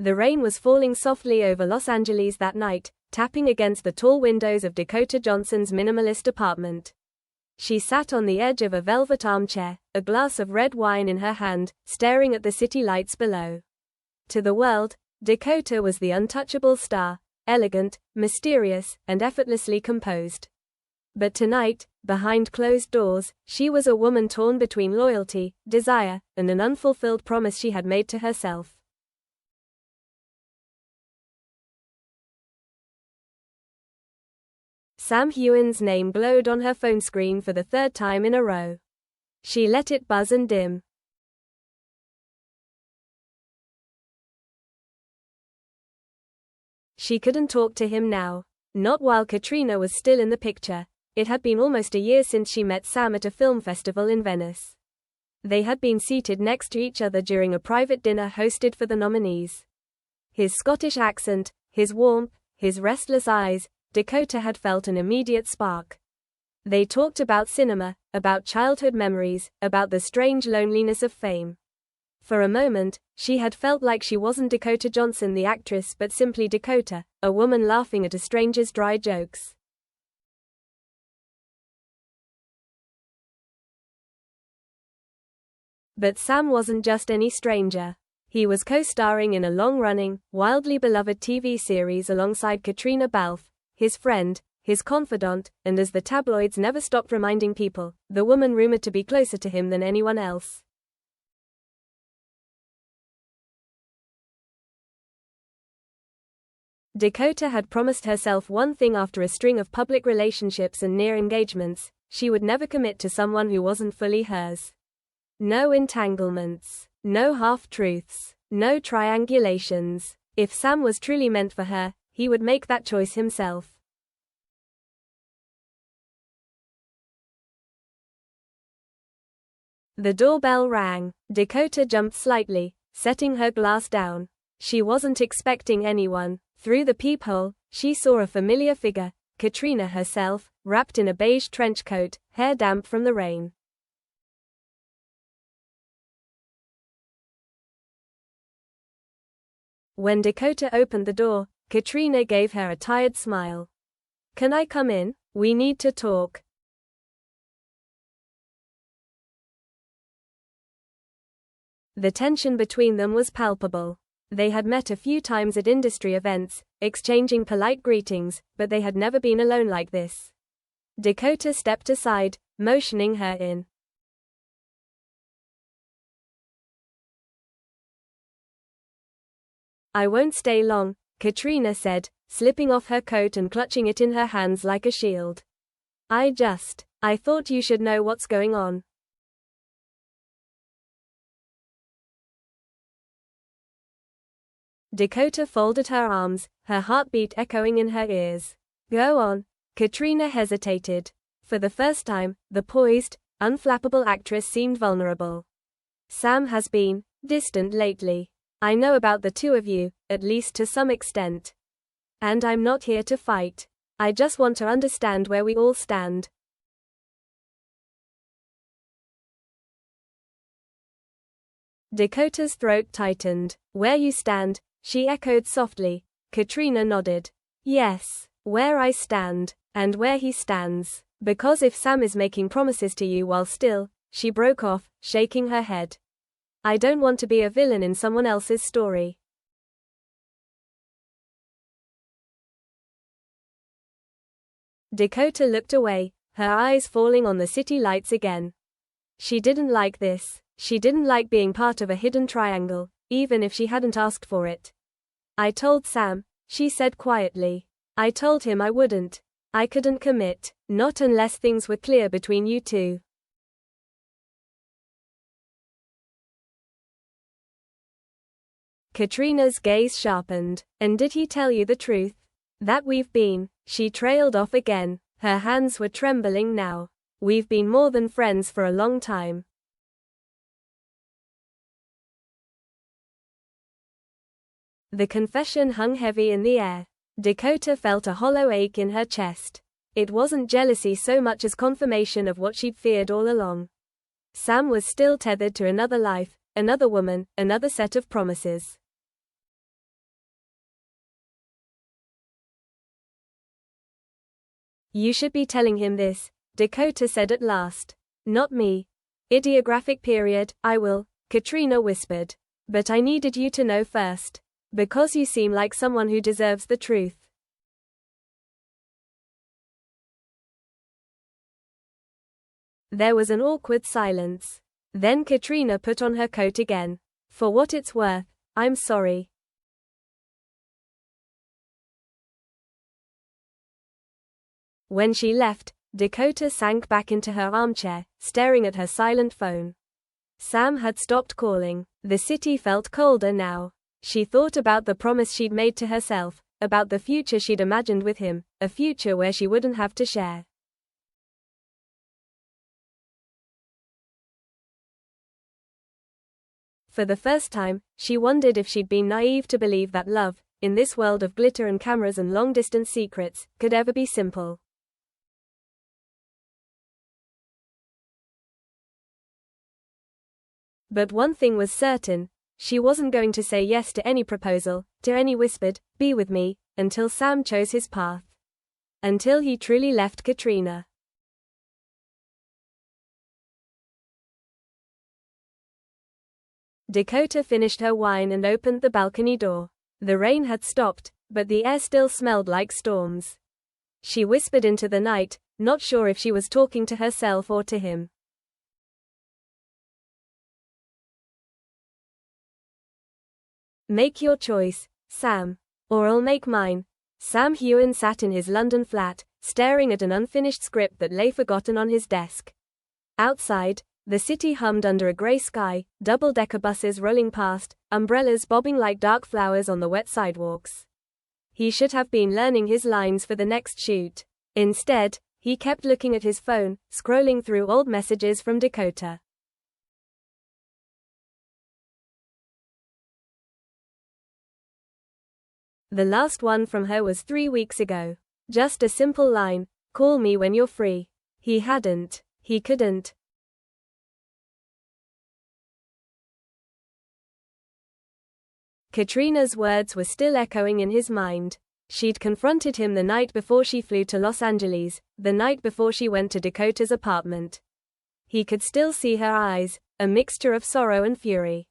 The rain was falling softly over Los Angeles that night, tapping against the tall windows of Dakota Johnson's minimalist apartment. She sat on the edge of a velvet armchair, a glass of red wine in her hand, staring at the city lights below. To the world, Dakota was the untouchable star, elegant, mysterious, and effortlessly composed. But tonight, behind closed doors, she was a woman torn between loyalty, desire, and an unfulfilled promise she had made to herself. Sam Heughan's name glowed on her phone screen for the third time in a row. She let it buzz and dim. She couldn't talk to him now. Not while Caitriona was still in the picture. It had been almost a year since she met Sam at a film festival in Venice. They had been seated next to each other during a private dinner hosted for the nominees. His Scottish accent, his warmth, his restless eyes, Dakota had felt an immediate spark. They talked about cinema, about childhood memories, about the strange loneliness of fame. For a moment, she had felt like she wasn't Dakota Johnson the actress but simply Dakota, a woman laughing at a stranger's dry jokes. But Sam wasn't just any stranger. He was co-starring in a long-running, wildly beloved TV series alongside Caitriona Balfe, his friend, his confidant, and as the tabloids never stopped reminding people, the woman rumored to be closer to him than anyone else. Dakota had promised herself one thing after a string of public relationships and near engagements: she would never commit to someone who wasn't fully hers. No entanglements, no half-truths, no triangulations. If Sam was truly meant for her, he would make that choice himself. The doorbell rang. Dakota jumped slightly, setting her glass down. She wasn't expecting anyone. Through the peephole, she saw a familiar figure, Caitriona herself, wrapped in a beige trench coat, hair damp from the rain. When Dakota opened the door, Caitriona gave her a tired smile. "Can I come in? We need to talk." The tension between them was palpable. They had met a few times at industry events, exchanging polite greetings, but they had never been alone like this. Dakota stepped aside, motioning her in. "I won't stay long," Caitriona said, slipping off her coat and clutching it in her hands like a shield. I thought you should know what's going on." Dakota folded her arms, her heartbeat echoing in her ears. "Go on." Caitriona hesitated. For the first time, the poised, unflappable actress seemed vulnerable. "Sam has been distant lately. I know about the two of you, at least to some extent. And I'm not here to fight. I just want to understand where we all stand." Dakota's throat tightened. "Where you stand," she echoed softly. Caitriona nodded. "Yes, where I stand, and where he stands. Because if Sam is making promises to you while still," she broke off, shaking her head. "I don't want to be a villain in someone else's story." Dakota looked away, her eyes falling on the city lights again. She didn't like this. She didn't like being part of a hidden triangle, even if she hadn't asked for it. "I told Sam," she said quietly. "I told him I wouldn't. I couldn't commit, not unless things were clear between you two." Caitriona's gaze sharpened. "And did he tell you the truth? That we've been..." She trailed off again. Her hands were trembling now. "We've been more than friends for a long time." The confession hung heavy in the air. Dakota felt a hollow ache in her chest. It wasn't jealousy so much as confirmation of what she'd feared all along. Sam was still tethered to another life, another woman, another set of promises. You should be telling him this, Dakota said at last. Not me. Idiographic period, I will, Caitriona whispered. But I needed you to know first. Because you seem like someone who deserves the truth. There was an awkward silence. Then Caitriona put on her coat again. For what it's worth, I'm sorry. When she left, Dakota sank back into her armchair, staring at her silent phone. Sam had stopped calling. The city felt colder now. She thought about the promise she'd made to herself, about the future she'd imagined with him, a future where she wouldn't have to share. For the first time, she wondered if she'd been naive to believe that love, in this world of glitter and cameras and long-distance secrets, could ever be simple. But one thing was certain, she wasn't going to say yes to any proposal, to any whispered, "Be with me," until Sam chose his path. Until he truly left Caitriona. Dakota finished her wine and opened the balcony door. The rain had stopped, but the air still smelled like storms. She whispered into the night, not sure if she was talking to herself or to him. Make your choice, Sam. Or I'll make mine. Sam Heughan sat in his London flat, staring at an unfinished script that lay forgotten on his desk. Outside, the city hummed under a grey sky, double-decker buses rolling past, umbrellas bobbing like dark flowers on the wet sidewalks. He should have been learning his lines for the next shoot. Instead, he kept looking at his phone, scrolling through old messages from Dakota. The last one from her was 3 weeks ago. Just a simple line, "Call me when you're free." He couldn't. Caitriona's words were still echoing in his mind. She'd confronted him the night before she flew to Los Angeles, the night before she went to Dakota's apartment. He could still see her eyes, a mixture of sorrow and fury.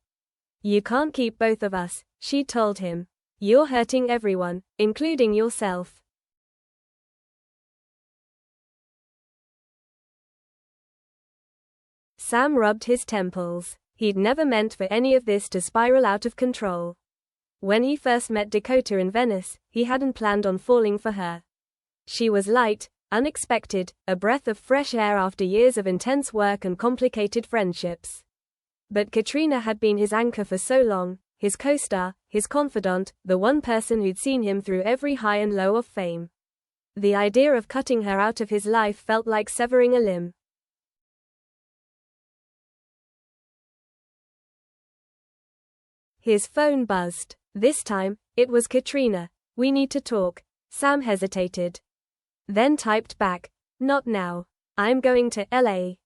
"You can't keep both of us," she told him. "You're hurting everyone, including yourself." Sam rubbed his temples. He'd never meant for any of this to spiral out of control. When he first met Dakota in Venice, he hadn't planned on falling for her. She was light, unexpected, a breath of fresh air after years of intense work and complicated friendships. But Caitriona had been his anchor for so long, his co-star, his confidant, the one person who'd seen him through every high and low of fame. The idea of cutting her out of his life felt like severing a limb. His phone buzzed. This time, it was Caitriona. "We need to talk." Sam hesitated. Then typed back, "Not now. I'm going to LA."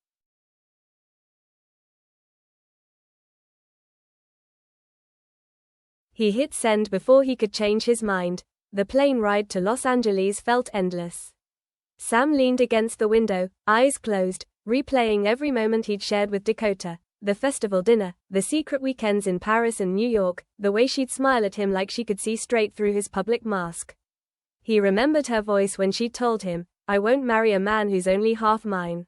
He hit send before he could change his mind. The plane ride to Los Angeles felt endless. Sam leaned against the window, eyes closed, replaying every moment he'd shared with Dakota. The festival dinner, the secret weekends in Paris and New York, the way she'd smile at him like she could see straight through his public mask. He remembered her voice when she told him, "I won't marry a man who's only half mine."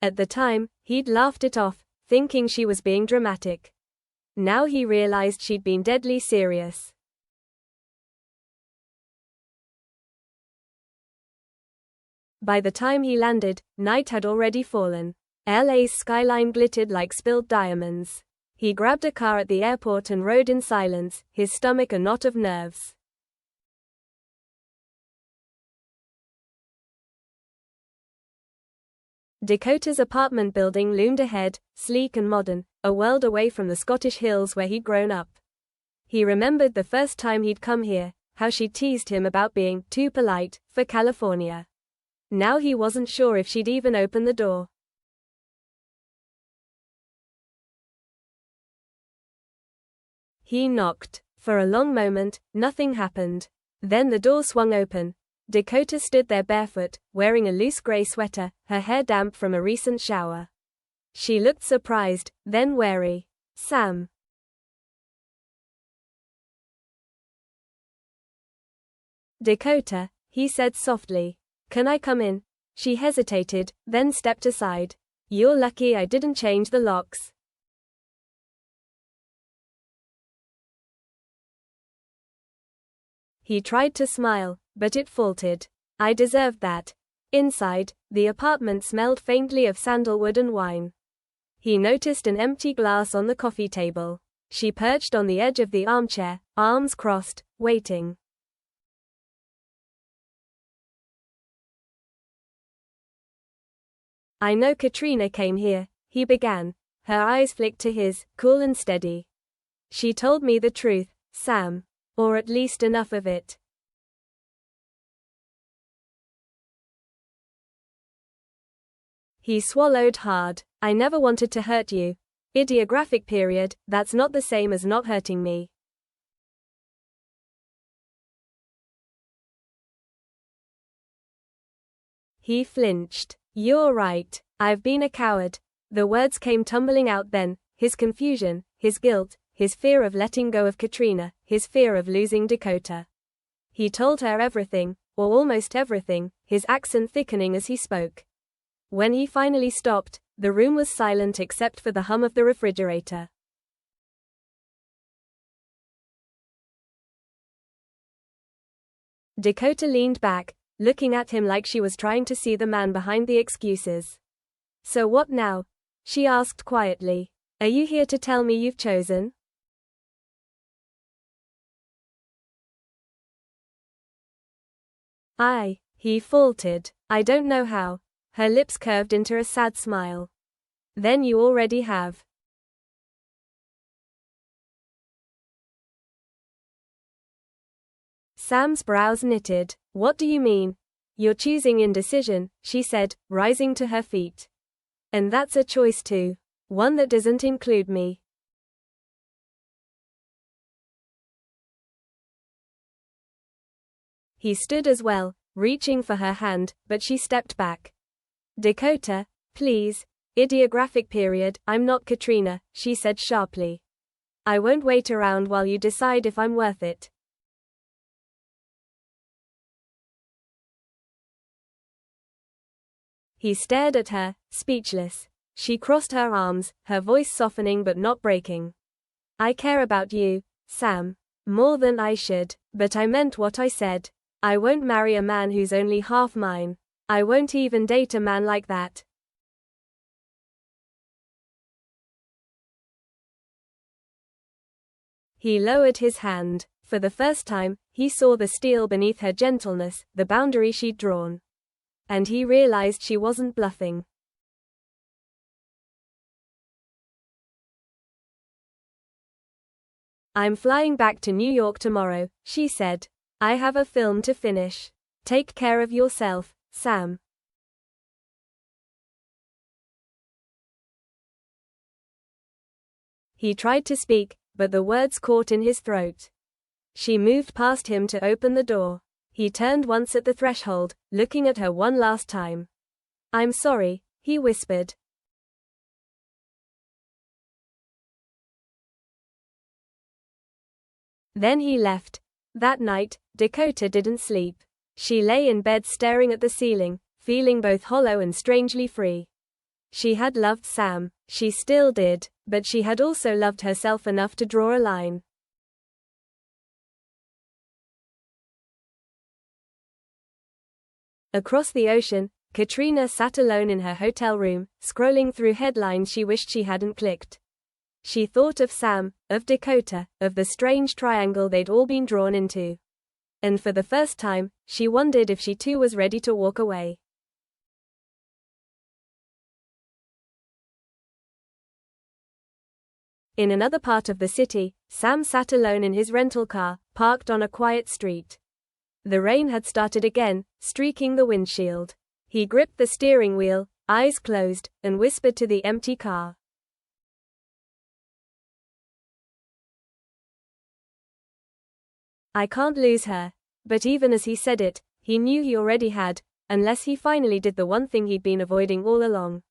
At the time, he'd laughed it off, thinking she was being dramatic. Now he realized she'd been deadly serious. By the time he landed, night had already fallen. LA's skyline glittered like spilled diamonds. He grabbed a car at the airport and rode in silence, his stomach a knot of nerves. Dakota's apartment building loomed ahead, sleek and modern, a world away from the Scottish hills where he'd grown up. He remembered the first time he'd come here, how she'd teased him about being too polite for California. Now he wasn't sure if she'd even open the door. He knocked. For a long moment, nothing happened. Then the door swung open. Dakota stood there barefoot, wearing a loose gray sweater, her hair damp from a recent shower. She looked surprised, then wary. Sam. Dakota, he said softly. Can I come in? She hesitated, then stepped aside. You're lucky I didn't change the locks. He tried to smile, but it faltered. I deserved that. Inside, the apartment smelled faintly of sandalwood and wine. He noticed an empty glass on the coffee table. She perched on the edge of the armchair, arms crossed, waiting. I know Caitriona came here, he began. Her eyes flicked to his, cool and steady. She told me the truth, Sam. Or at least enough of it. He swallowed hard. I never wanted to hurt you. Ideographic period, that's not the same as not hurting me. He flinched. You're right. I've been a coward. The words came tumbling out then, his confusion, his guilt, his fear of letting go of Caitriona, his fear of losing Dakota. He told her everything, or almost everything, his accent thickening as he spoke. When he finally stopped, the room was silent except for the hum of the refrigerator. Dakota leaned back, looking at him like she was trying to see the man behind the excuses. So what now? She asked quietly. Are you here to tell me you've chosen? He faltered. I don't know how. Her lips curved into a sad smile. Then you already have. Sam's brows knitted. What do you mean? You're choosing indecision, she said, rising to her feet. And that's a choice too. One that doesn't include me. He stood as well, reaching for her hand, but she stepped back. Dakota, please. Ideographic period, I'm not Caitriona, she said sharply. I won't wait around while you decide if I'm worth it. He stared at her, speechless. She crossed her arms, her voice softening but not breaking. I care about you, Sam. More than I should, but I meant what I said. I won't marry a man who's only half mine. I won't even date a man like that. He lowered his hand. For the first time, he saw the steel beneath her gentleness, the boundary she'd drawn. And he realized she wasn't bluffing. I'm flying back to New York tomorrow, she said. I have a film to finish. Take care of yourself, Sam. He tried to speak, but the words caught in his throat. She moved past him to open the door. He turned once at the threshold, looking at her one last time. I'm sorry, he whispered. Then he left. That night, Dakota didn't sleep. She lay in bed staring at the ceiling, feeling both hollow and strangely free. She had loved Sam, she still did, but she had also loved herself enough to draw a line. Across the ocean, Caitriona sat alone in her hotel room, scrolling through headlines she wished she hadn't clicked. She thought of Sam, of Dakota, of the strange triangle they'd all been drawn into. And for the first time, she wondered if she too was ready to walk away. In another part of the city, Sam sat alone in his rental car, parked on a quiet street. The rain had started again, streaking the windshield. He gripped the steering wheel, eyes closed, and whispered to the empty car. I can't lose her. But even as he said it, He knew he already had, unless he finally did the one thing he'd been avoiding all along.